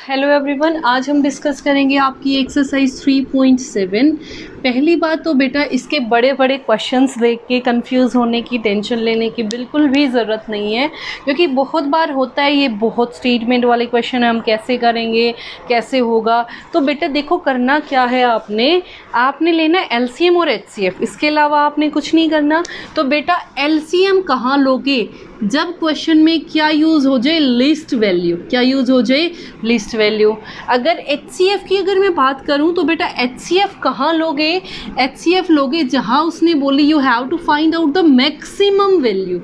Hello everyone, आज हम discuss करेंगे आपकी एक्सरसाइज 3.7। पहली बात तो बेटा इसके बड़े बड़े क्वेश्चंस देख के कंफ्यूज होने की, टेंशन लेने की बिल्कुल भी ज़रूरत नहीं है, क्योंकि बहुत बार होता है ये बहुत स्टेटमेंट वाले क्वेश्चन है, हम कैसे करेंगे, कैसे होगा। तो बेटा देखो करना क्या है, आपने लेना एलसीएम और एचसीएफ, इसके अलावा आपने कुछ नहीं करना। तो बेटा एलसीएम कहाँ लोगे? जब क्वेश्चन में क्या यूज़ हो जाए, लिस्ट वैल्यू। क्या यूज़ हो जाए? Least value. अगर एचसीएफ की अगर मैं बात करूं तो बेटा एचसीएफ कहाँ लोगे? एचसीएफ लोगे जहां उसने बोली you have to find out the maximum value.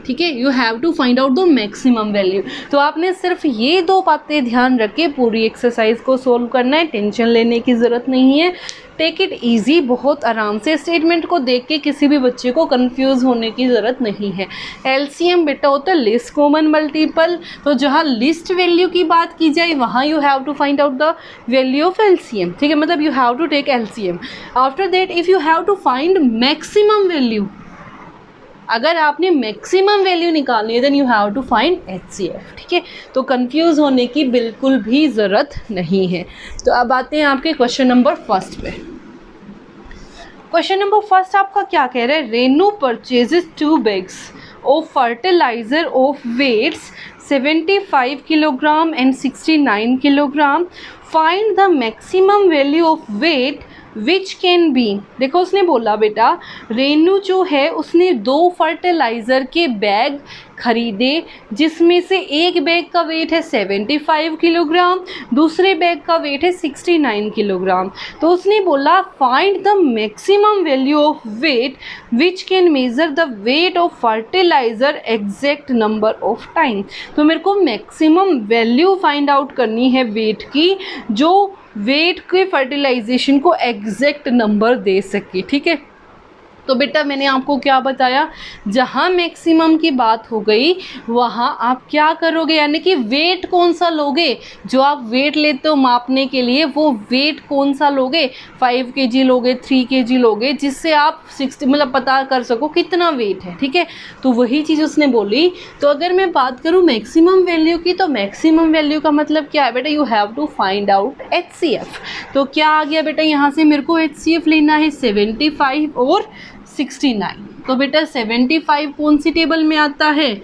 ठीक है, you have to find out the maximum value. तो आपने सिर्फ ये दो बातें ध्यान रख के पूरी एक्सरसाइज को सोल्व करना है, टेंशन लेने की ज़रूरत नहीं है। टेक इट इजी, बहुत आराम से। स्टेटमेंट को देख के किसी भी बच्चे को कंफ्यूज होने की ज़रूरत नहीं है। एलसीएम बेटा होता है लिस्ट कॉमन मल्टीपल, तो जहाँ लिस्ट वैल्यू की बात की जाए वहाँ you have to find out the value of LCM. ठीक है, मतलब you have to take LCM. After that if you have to find maximum value, अगर आपने मैक्सिमम वैल्यू निकालनी है then you have to find HCF. ठीक है, तो कंफ्यूज होने की बिल्कुल भी ज़रूरत नहीं है। तो अब आते हैं आपके क्वेश्चन नंबर फर्स्ट पे। क्वेश्चन नंबर फर्स्ट आपका क्या कह रहा है? Renu purchases 2 bags of fertilizer of weights 75 kilogram and 69 kilogram. Find the maximum value of weight which can be. देखो उसने बोला बेटा रेनू जो है उसने 2 फर्टिलाइज़र के बैग खरीदे, जिसमें से एक बैग का वेट है 75 किलोग्राम, दूसरे बैग का वेट है 69 किलोग्राम। तो उसने बोला find the maximum value of weight which can measure the weight of fertilizer exact number of time. तो मेरे को मैक्सिमम वैल्यू फाइंड आउट करनी है वेट की, जो वेट के फर्टिलाइजेशन को एग्जैक्ट नंबर दे सके। ठीक है, तो बेटा मैंने आपको क्या बताया, जहाँ मैक्सिमम की बात हो गई वहाँ आप क्या करोगे, यानी कि वेट कौन सा लोगे। जो आप वेट लेते हो मापने के लिए वो वेट कौन सा लोगे, 5 kg लोगे, 3 kg लोगे, जिससे आप 60 मतलब पता कर सको कितना वेट है। ठीक है, तो वही चीज़ उसने बोली। तो अगर मैं बात करूँ मैक्सिमम वैल्यू की, तो मैक्सिमम वैल्यू का मतलब क्या है बेटा, you have to find out HCF. तो क्या आ गया बेटा, यहाँ से मेरे को एचसीएफ लेना है 75 और 69। तो बेटा 75 कौन सी टेबल में आता है?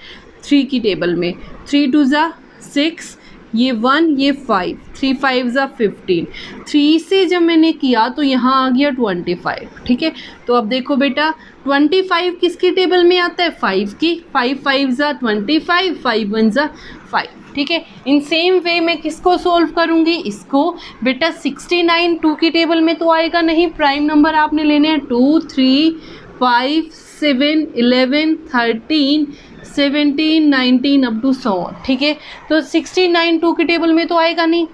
3 की टेबल में। 3 2 ज़ा 6, ये 1 ये 5, 3 5 ज़ा 15। 3 से जब मैंने किया तो यहाँ आ गया 25। ठीक है, तो अब देखो बेटा 25 किसकी टेबल में आता है? 5 की। 5 5 ज़ा 25, 5 1 ज़ा 5। ठीक है, इन सेम वे मैं किसको सोल्व करूँगी? इसको। बेटा 69 2 की टेबल में तो आएगा नहीं, प्राइम नंबर आपने लेने हैं 2 3 5 7 11 13 17 19 अप टू 100। ठीक है, तो 69 2 की टेबल में तो आएगा नहीं,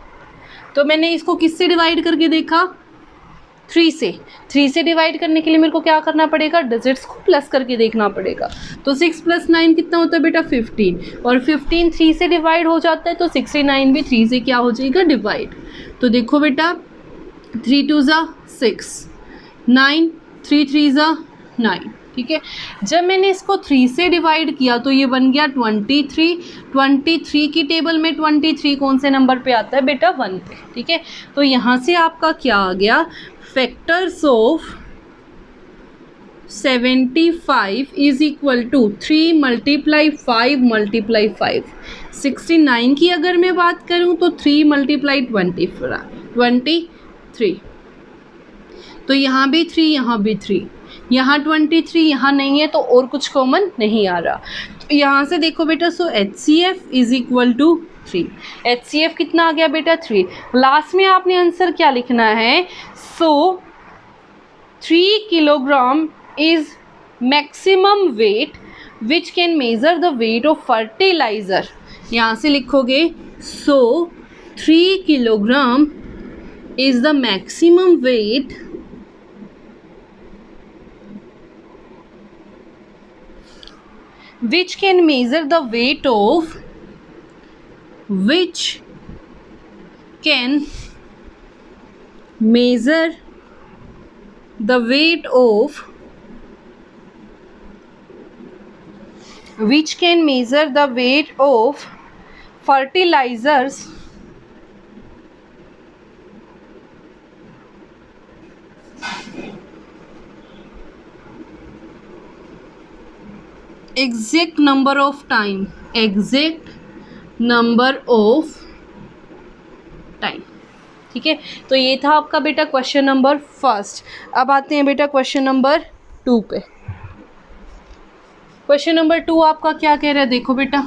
तो मैंने इसको किससे डिवाइड करके देखा? 3 से। 3 से डिवाइड करने के लिए मेरे को क्या करना पड़ेगा? डिजिट्स को प्लस करके देखना पड़ेगा। तो 6 + 9 कितना होता है बेटा? 15, और 15 3 से डिवाइड हो जाता है, तो 69 भी 3 से क्या हो जाएगा? डिवाइड। तो देखो बेटा 3 2 ज़ा 6, 9 3 3 ज़ा 9। ठीक है, जब मैंने इसको 3 से डिवाइड किया तो ये बन गया 23। 23 की टेबल में 23 कौन से नंबर पे आता है बेटा? 1 पे। ठीक है, तो यहाँ से आपका क्या आ गया? Factors of 75 is equal to 3 × 5 × 5। 69 की अगर मैं बात करूँ तो 3 × 23। तो यहाँ भी 3, यहाँ भी 3, यहाँ 23, यहाँ नहीं है, तो और कुछ कॉमन नहीं आ रहा। तो यहाँ से देखो बेटा, so HCF is equal to 3। HCF कितना आ गया बेटा? 3। लास्ट में आपने आंसर क्या लिखना है? सो 3 kilogram is maximum weight which can measure the weight of fertiliser. यहाँ से लिखोगे सो 3 kilogram is the maximum weight which can measure the weight of which can measure the weight of which can measure the weight of fertilizers exact number of time, exact number of time. ठीक है, तो ये था आपका बेटा question number first. अब आते हैं बेटा क्वेश्चन नंबर 2 पे। क्वेश्चन नंबर 2 आपका क्या कह रहा है, देखो बेटा।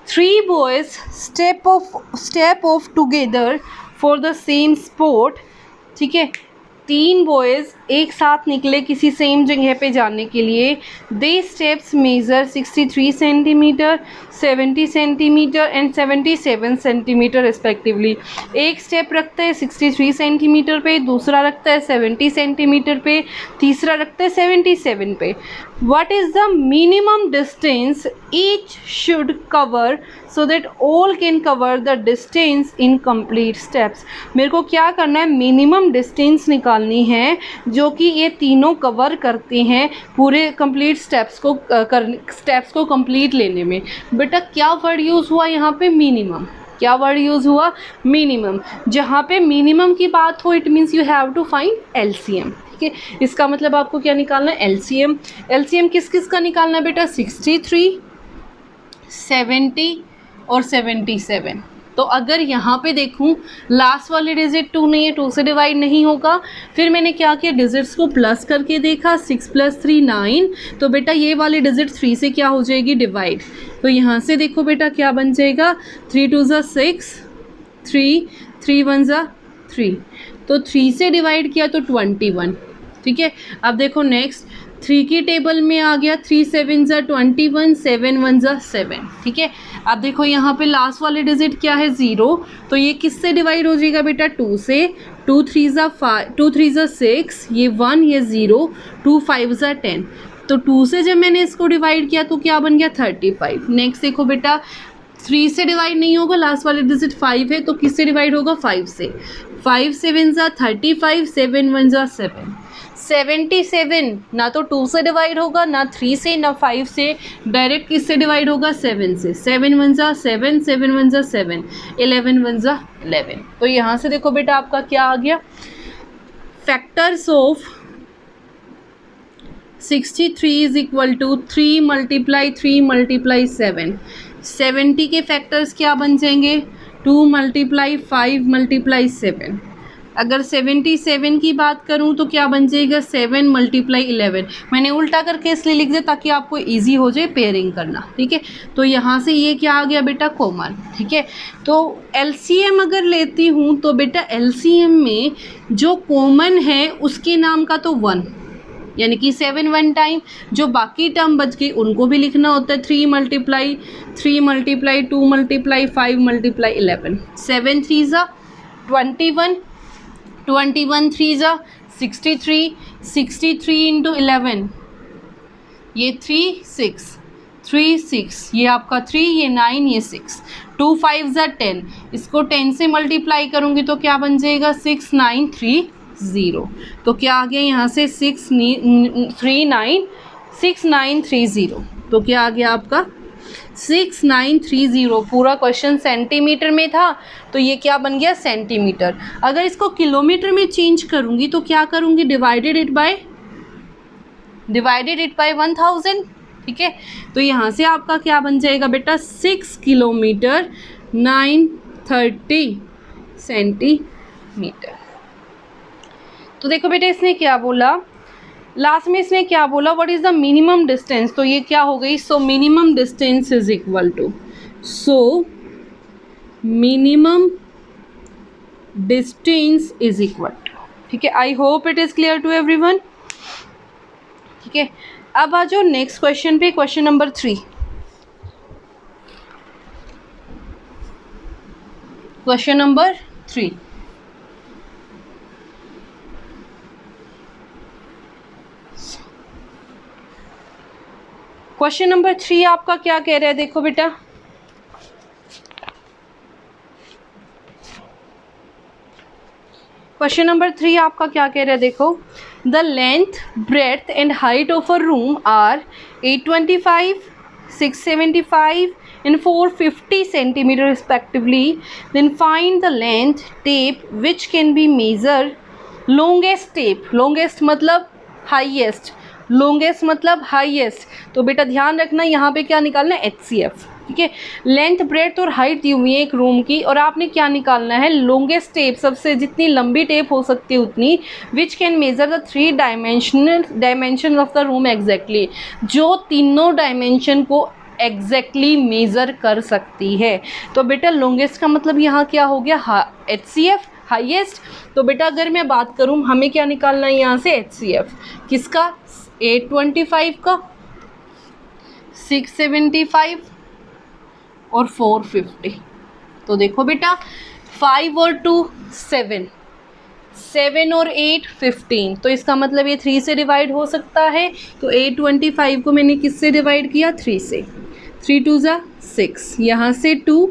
Three boys step off together for the same sport। ठीक है, 3 बॉयज़ एक साथ निकले किसी सेम जगह पे जाने के लिए। The steps measure 63 centimetre, 70 centimetre and 77 centimetre respectively. एक स्टेप रखता है 63 सेंटीमीटर पे, दूसरा रखता है 70 सेंटीमीटर पे, तीसरा रखता है 77 पे। What is the minimum distance each should cover so that all can cover the distance in complete steps। मेरे को क्या करना है, मिनिमम डिस्टेंस निकालनी है जो कि ये तीनों कवर करते हैं पूरे कंप्लीट स्टेप्स को कंप्लीट लेने में। बेटा क्या वर्ड यूज़ हुआ यहाँ पे, मिनिमम। क्या वर्ड यूज़ हुआ, मिनिमम। जहाँ पे मिनिमम की बात हो it means you have to find LCM. ठीक है, इसका मतलब आपको क्या निकालना है, एलसीएम। एलसीएम किस किस का निकालना है बेटा, 63, 70 और 77। तो अगर यहाँ पे देखूँ लास्ट वाले डिजिट 2 नहीं है, 2 से डिवाइड नहीं होगा। फिर मैंने क्या किया, डिजिट्स को प्लस करके देखा, 6 + 3 9। तो बेटा ये वाली डिजिट 3 से क्या हो जाएगी, डिवाइड। तो यहाँ से देखो बेटा क्या बन जाएगा, 3 2 = 6, 3 3 1 = 3। तो 3 से डिवाइड किया तो 21। ठीक है, अब देखो नेक्स्ट 3 की टेबल में आ गया, 3 7 = 21, 7 1 = 7। ठीक है, अब देखो यहाँ पे लास्ट वाले डिजिट क्या है, 0। तो ये किससे डिवाइड हो जाएगा बेटा, 2 से। 2 3 = 6, ये 1 ये 0, 2 5 = 10। तो 2 से जब मैंने इसको डिवाइड किया तो क्या बन गया, 35। नेक्स्ट देखो बेटा 3 से डिवाइड नहीं होगा, लास्ट वाले डिजिट 5 है, तो किससे डिवाइड होगा, 5 से। 5 7 = 35, 7 1 = 7। 77 ना तो 2 से डिवाइड होगा, ना 3 से, ना 5 से, डायरेक्ट किससे डिवाइड होगा, 7 से। 7 1 = 7, 7 1 = 7, 11 1 = 11। तो यहाँ से देखो बेटा आपका क्या आ गया, फैक्टर्स ऑफ 63 = 3 × 3 × 7। 70 के फैक्टर्स क्या बन जाएंगे, 2 × 5 × 7। अगर 77 की बात करूं तो क्या बन जाएगा, 7 × 11। मैंने उल्टा करके इसलिए लिख दिया ताकि आपको इजी हो जाए पेयरिंग करना। ठीक है, तो यहाँ से ये क्या आ गया बेटा, कॉमन। ठीक है, तो एलसीएम अगर लेती हूँ तो बेटा एलसीएम में जो कॉमन है उसके नाम का तो 1, यानी कि 7 1 टाइम। जो बाकी टर्म बच गई उनको भी लिखना होता है, 3 × 2 × 2 × 5 × 11। 7 3 = 21, 21 3 = 63, 63 × 11 ये 3 6, 3 6, ये आपका 3, ये 9, ये 6, 2 5 = 10। इसको 10 से मल्टीप्लाई करूँगी तो क्या बन जाएगा, 6 9 3 0। तो क्या आ गया यहाँ से 6 9 3 0। तो क्या आ गया आपका 6930। पूरा क्वेश्चन सेंटीमीटर में था तो ये क्या बन गया, सेंटीमीटर। अगर इसको किलोमीटर में चेंज करूँगी तो क्या करूँगी, डिवाइडेड इट बाय 1000। ठीक है, तो यहाँ से आपका क्या बन जाएगा बेटा, 6 किलोमीटर 930 सेंटीमीटर। तो देखो बेटा इसने क्या बोला, लास्ट में इसने क्या बोला, what is the minimum distance. तो ये क्या हो गई, so minimum distance is equal to, so minimum distance is equal to. ठीक है, I hope it is clear to everyone. ठीक है, अब आ जाओ नेक्स्ट क्वेश्चन पे, question number 3। Question number 3, question number 3 आपका क्या कह रहा है, देखो बेटा। क्वेश्चन नंबर 3 आपका क्या कह रहा है, देखो। The length, breadth and height of a room are 825, 675 and 450 centimeter respectively. Then find the length tape which can be measured. longest tape, longest मतलब highest, longest मतलब highest. तो बेटा ध्यान रखना यहाँ पे क्या निकालना है, HCF. ठीक है, लेंथ ब्रेड्थ और हाइट दी हुई है एक रूम की, और आपने क्या निकालना है, लॉन्गेस्ट टेप, सबसे जितनी लंबी टेप हो सकती है उतनी, which can measure the 3 dimension of the room exactly, जो तीनों डायमेंशन को एग्जैक्टली मेज़र कर सकती है. तो बेटा लॉन्गेस्ट का मतलब यहाँ क्या हो गया, HCF, हाईएस्ट. तो बेटा अगर मैं बात करूँ, हमें क्या निकालना है यहाँ से, HCF किसका, 825 का, 675 और 450. तो देखो बेटा 5 और 2 7, 7 और 8 15. तो इसका मतलब ये 3 से डिवाइड हो सकता है. तो 825 को मैंने किससे डिवाइड किया, 3 से. 3 2 ज़ा 6, यहाँ से 2,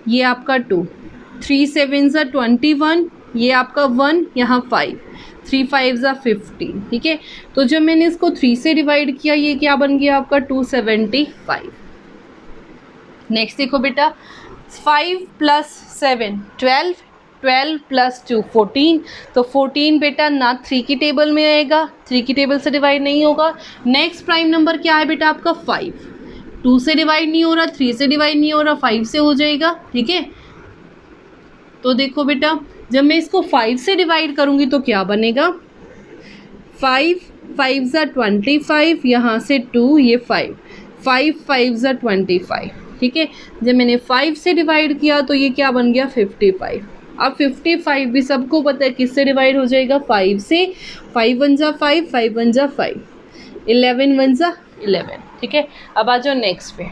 ये आपका 2, 3 7 ज़ा 21, ये आपका 1, यहाँ 5, 3 5 ज़ा 15. ठीक है, तो जब मैंने इसको 3 से डिवाइड किया, ये क्या बन गया आपका 275. नेक्स्ट देखो बेटा 5 + 7 12, 12 + 2 14. तो 14 बेटा ना 3 की टेबल में आएगा, 3 की टेबल से डिवाइड नहीं होगा. नेक्स्ट प्राइम नंबर क्या है बेटा आपका 5, 2 से डिवाइड नहीं हो रहा, 3 से डिवाइड नहीं हो रहा, 5 से हो जाएगा. ठीक है, तो देखो बेटा जब मैं इसको 5 से डिवाइड करूँगी तो क्या बनेगा, 5 5 ज़ा 25, यहाँ से 2, ये 5, 5 5 ज़ा 25. ठीक है, जब मैंने 5 से डिवाइड किया तो ये क्या बन गया, 55. अब 55 भी सबको पता है किससे डिवाइड हो जाएगा, 5 से. 5 1 ज़ा 5, 5 1 ज़ा 5, 11 1 ज़ा 11. ठीक है, अब आ जाओ नेक्स्ट पे.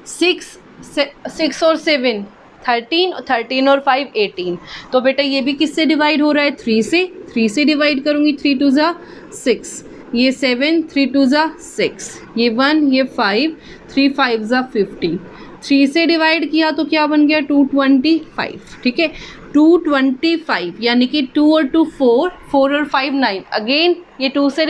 6 और 7 13, 13 और 5 18. तो बेटा ये भी किससे डिवाइड हो रहा है, 3 से. 3 से डिवाइड करूँगी, 3 2 ज़ा 6, ये 7, 3 2 ज़ा 6, ये 1, ये 5, 3 5 ज़ा 15. 3 से डिवाइड किया तो क्या बन गया, 225. ठीक है, 225 यानी कि 2 और 2 4, 4 और 5 9. अगेन ये 3 से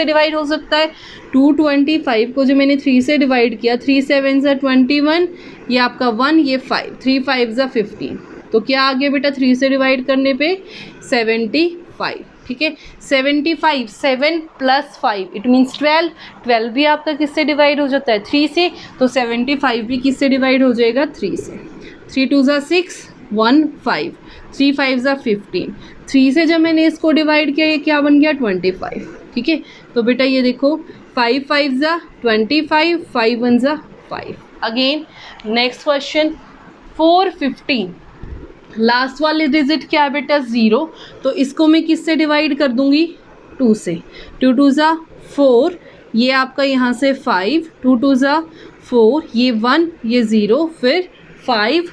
डिवाइड हो सकता है. 225 को जो मैंने 3 से डिवाइड किया, 3 7 ज़ा 21, ये आपका 1, ये 5, 3 5 ज़ा 15. तो क्या आ गया बेटा 3 से डिवाइड करने पे 75. ठीक है, 75, 7 + 5 इट मीन्स 12. 12 भी आपका किससे डिवाइड हो जाता है, 3 से. तो 75 भी किससे डिवाइड हो जाएगा, 3 से. 3 2 ज़ा 6, 1 5, 3 5 ज़ा 15. 3 से जब मैंने इसको डिवाइड किया, ये क्या बन गया, 25. ठीक है, तो बेटा ये देखो 5 5 ज़ा 25, 5 1 ज़ा 5. Again next question 415. लास्ट वाले डिजिट क्या है बेटा, 0. तो इसको मैं किससे डिवाइड कर दूंगी, 2 से. 2 2 ज़ा 4, ये आपका यहाँ से 5, 2 2 ज़ा 4, ये 1, ये 0, फिर 5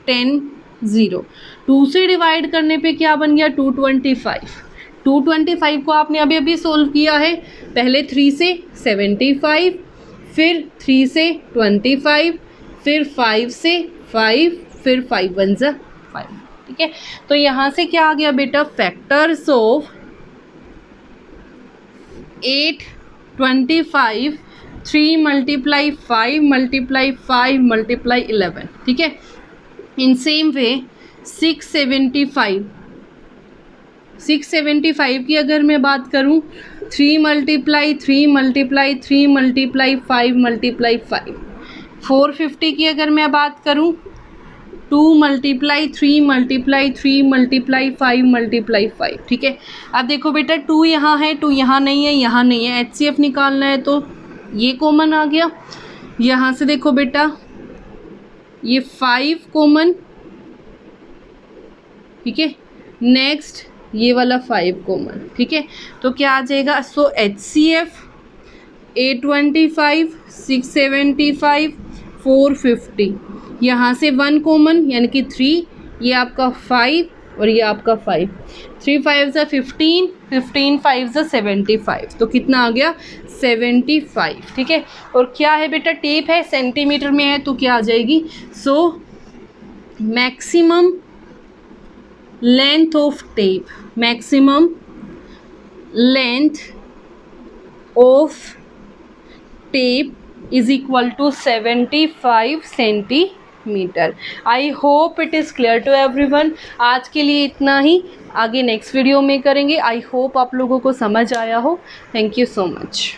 10 0. 2 से डिवाइड करने पे क्या बन गया, 225. 225 को आपने अभी अभी सोल्व किया है. पहले 3 से 75, फिर 3 से 25, फिर 5 से 5, फिर 5 1 ज़ा 5. ठीक है, तो यहाँ से क्या आ गया बेटा, फैक्टर्स ऑफ 8 25, 3 × 5 × 5 × 11. ठीक है, इन सेम वे 675 की अगर मैं बात करूँ, 3 × 3 × 3 × 3 × 5 × 5. 450 की अगर मैं बात करूँ, 2 × 3 × 3 × 5 × 5. ठीक है, अब देखो बेटा 2 यहाँ है, 2 यहाँ नहीं है, यहाँ नहीं है. HCF निकालना है तो ये कॉमन आ गया. यहाँ से देखो बेटा ये 5 कॉमन. ठीक है, नेक्स्ट ये वाला 5 कॉमन. ठीक है, तो क्या आ जाएगा, सो HCF 825, 675, 450. यहाँ से 1 कॉमन यानी कि 3, ये आपका 5 और ये आपका 5. 3 5 ज़ा 15, 15 5 ज़ा 75. तो कितना आ गया, 75. ठीक है, और क्या है बेटा, टेप है, सेंटीमीटर में है, तो क्या आ जाएगी, so maximum length of tape, maximum length of tape is equal to 75 centimetre. I hope it is clear to everyone. आज के लिए इतना ही, आगे नेक्स्ट वीडियो में करेंगे। आई होप आप लोगों को समझ आया हो। Thank you so much.